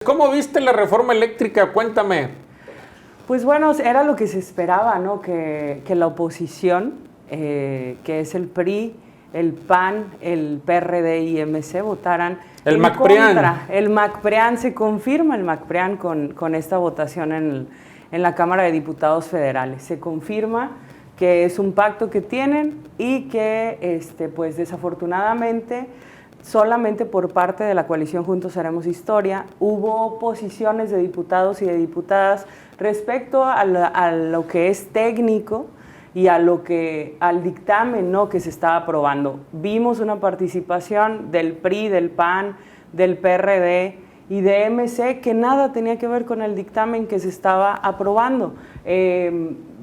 ¿Cómo viste la reforma eléctrica? Cuéntame. Pues bueno, era lo que se esperaba, ¿no? Que la oposición, que es el PRI, el PAN, el PRD y MC, votaran el en contra. MacPrián. El MacPrián, se confirma el MacPrián con esta votación en la Cámara de Diputados Federales. Se confirma que es un pacto que tienen y que, pues desafortunadamente, solamente por parte de la coalición Juntos Haremos Historia hubo posiciones de diputados y de diputadas respecto a lo que es técnico y al dictamen, ¿no?, que se estaba aprobando. Vimos una participación del PRI, del PAN, del PRD y de MC que nada tenía que ver con el dictamen que se estaba aprobando.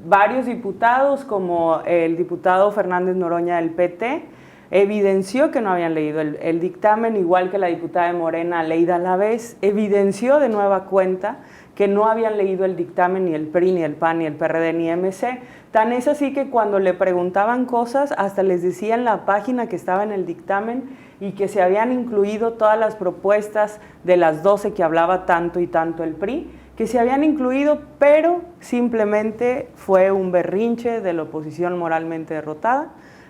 Varios diputados, como el diputado Fernández Noroña del PT, evidenció que no habían leído el dictamen, igual que la diputada de Morena, Leida Alavés, evidenció de nueva cuenta que no habían leído el dictamen ni el PRI, ni el PAN, ni el PRD, ni MC. Tan es así que cuando le preguntaban cosas, hasta les decía en la página que estaba en el dictamen y que se habían incluido todas las propuestas de las 12 que hablaba tanto y tanto el PRI, que se habían incluido, pero simplemente fue un berrinche de la oposición moralmente derrotada,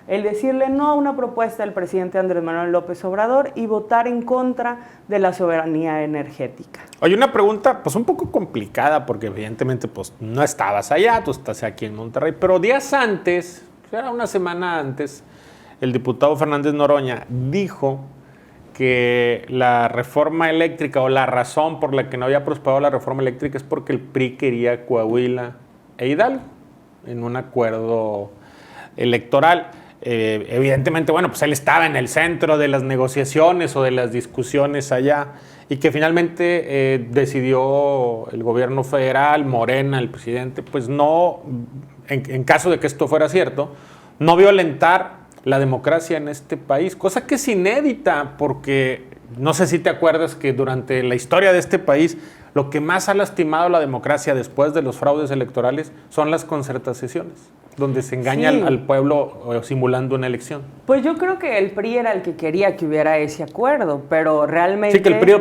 el decirle no a una propuesta del presidente Andrés Manuel López Obrador y votar en contra de la soberanía energética. Oye, una pregunta pues un poco complicada, porque evidentemente pues no estabas allá, tú estás aquí en Monterrey, pero días antes, era una semana antes, el diputado Fernández Noroña dijo que la reforma eléctrica, o la razón por la que no había prosperado la reforma eléctrica, es porque el PRI quería Coahuila e Hidalgo en un acuerdo electoral. Evidentemente, bueno, pues él estaba en el centro de las negociaciones o de las discusiones allá, y que finalmente decidió el gobierno federal, Morena, el presidente, pues no, en caso de que esto fuera cierto, no violentar la democracia en este país, cosa que es inédita, porque no sé si te acuerdas que durante la historia de este país lo que más ha lastimado la democracia después de los fraudes electorales son las concertaciones, donde se engaña al pueblo simulando una elección. Pues yo creo que el PRI era el que quería que hubiera ese acuerdo, pero realmente... Sí, que el PRI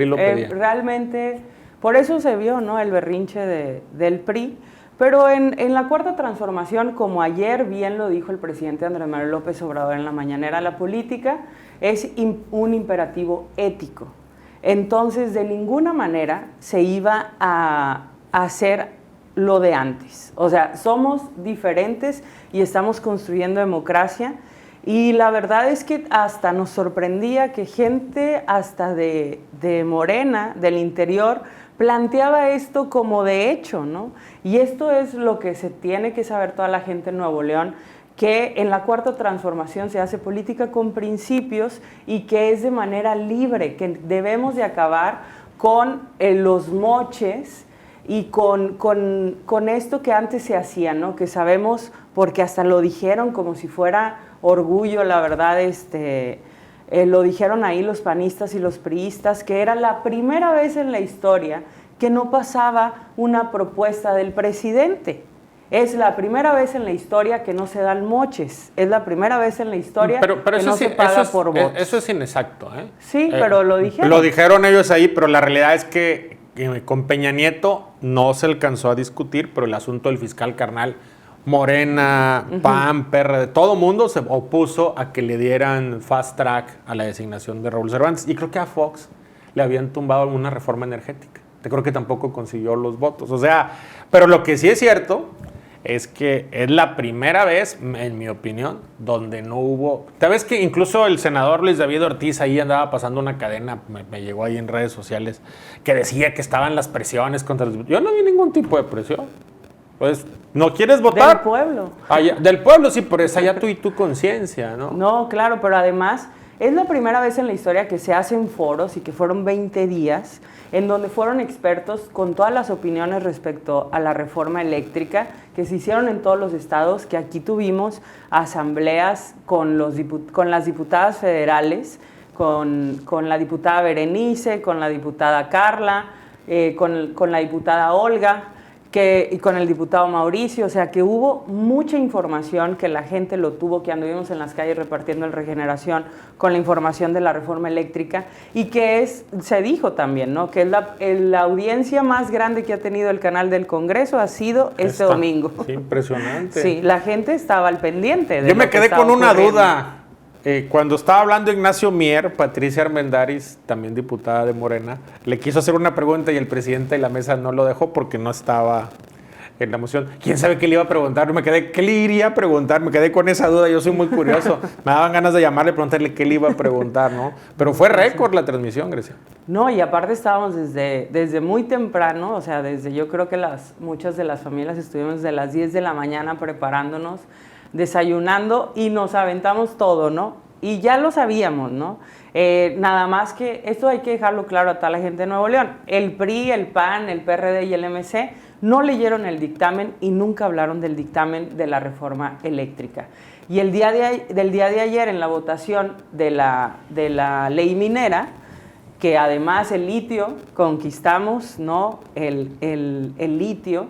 lo pedía. Realmente, por eso se vio, ¿no?, el berrinche del PRI, pero en la Cuarta Transformación, como ayer bien lo dijo el presidente Andrés Manuel López Obrador en la mañanera, la política es un imperativo ético. Entonces, de ninguna manera se iba a hacer lo de antes. O sea, somos diferentes y estamos construyendo democracia, y la verdad es que hasta nos sorprendía que gente hasta de Morena, del interior, planteaba esto como de hecho, ¿no? Y esto es lo que se tiene que saber toda la gente en Nuevo León, que en la Cuarta Transformación se hace política con principios y que es de manera libre, que debemos de acabar con los moches y con esto que antes se hacía, ¿no?, que sabemos, porque hasta lo dijeron como si fuera orgullo, la verdad, lo dijeron ahí los panistas y los priistas, que era la primera vez en la historia que no pasaba una propuesta del presidente. Es la primera vez en la historia que no se dan moches. Es la primera vez en la historia pero que no se paga por votos. Eso es inexacto, ¿eh? Sí, pero lo dijeron. Lo dijeron ellos ahí, pero la realidad es que con Peña Nieto no se alcanzó a discutir, pero el asunto del fiscal carnal, Morena, PAN, PRD, todo mundo se opuso a que le dieran fast track a la designación de Raúl Cervantes. Y creo que a Fox le habían tumbado alguna reforma energética. Creo que tampoco consiguió los votos. O sea, pero lo que sí es cierto es que es la primera vez, en mi opinión, donde no hubo... ¿Sabes que incluso el senador Luis David Ortiz ahí andaba pasando una cadena, me llegó ahí en redes sociales, que decía que estaban las presiones contra los... Yo no vi ningún tipo de presión. Pues, ¿no quieres votar? Del pueblo. Del pueblo, sí, pero es allá tú y tu conciencia, ¿no? No, claro, pero además es la primera vez en la historia que se hacen foros, y que fueron 20 días, en donde fueron expertos con todas las opiniones respecto a la reforma eléctrica, que se hicieron en todos los estados, que aquí tuvimos asambleas con las diputadas federales, con la diputada Berenice, con la diputada Carla, con la diputada Olga, y con el diputado Mauricio, o sea que hubo mucha información que la gente lo tuvo, que anduvimos en las calles repartiendo el Regeneración con la información de la reforma eléctrica y que se dijo también, ¿no? Que la audiencia más grande que ha tenido el canal del Congreso ha sido este domingo. Sí, impresionante. Sí, la gente estaba al pendiente de Yo me quedé con una ocurriendo. duda. Cuando estaba hablando Ignacio Mier, Patricia Armendáriz, también diputada de Morena, le quiso hacer una pregunta y el presidente de la mesa no lo dejó porque no estaba en la moción. ¿Quién sabe qué le iba a preguntar? ¿Qué le iría a preguntar? Me quedé con esa duda, yo soy muy curioso. Me daban ganas de llamarle y preguntarle qué le iba a preguntar, ¿no? Pero fue récord la transmisión, Grecia. No, y aparte estábamos desde muy temprano, o sea, yo creo que muchas de las familias estuvimos desde las 10 de la mañana preparándonos, desayunando y nos aventamos todo, ¿no? Y ya lo sabíamos, ¿no? Nada más que esto hay que dejarlo claro a toda la gente de Nuevo León. El PRI, el PAN, el PRD y el MC no leyeron el dictamen y nunca hablaron del dictamen de la reforma eléctrica. Y del día de ayer en la votación de la ley minera, que además el litio, conquistamos, ¿no? El litio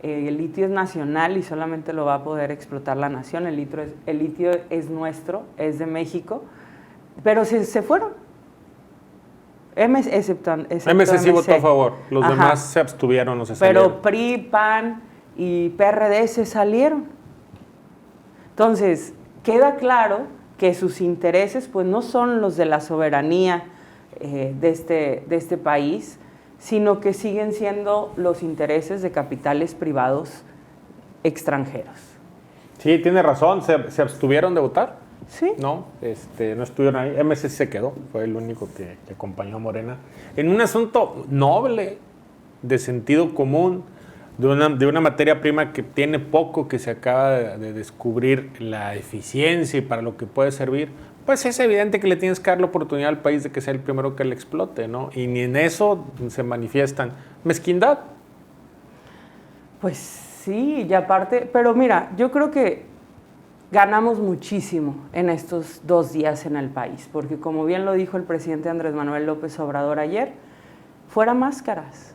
es nacional y solamente lo va a poder explotar la nación. El litio es nuestro, es de México, pero se fueron. excepto MC sí votó a favor, los demás se abstuvieron o se salieron. Pero PRI, PAN y PRD se salieron. Entonces, queda claro que sus intereses pues no son los de la soberanía de este país, sino que siguen siendo los intereses de capitales privados extranjeros. Sí, tiene razón, se abstuvieron de votar. Sí. No, no estuvieron ahí. MC se quedó, fue el único que acompañó a Morena. En un asunto noble, de sentido común, de una materia prima que tiene poco, que se acaba de descubrir la eficiencia y para lo que puede servir, pues es evidente que le tienes que dar la oportunidad al país de que sea el primero que le explote, ¿no? Y ni en eso se manifiestan. Mezquindad. Pues sí, y aparte, pero mira, yo creo que ganamos muchísimo en estos 2 días en el país, porque como bien lo dijo el presidente Andrés Manuel López Obrador ayer, fuera máscaras.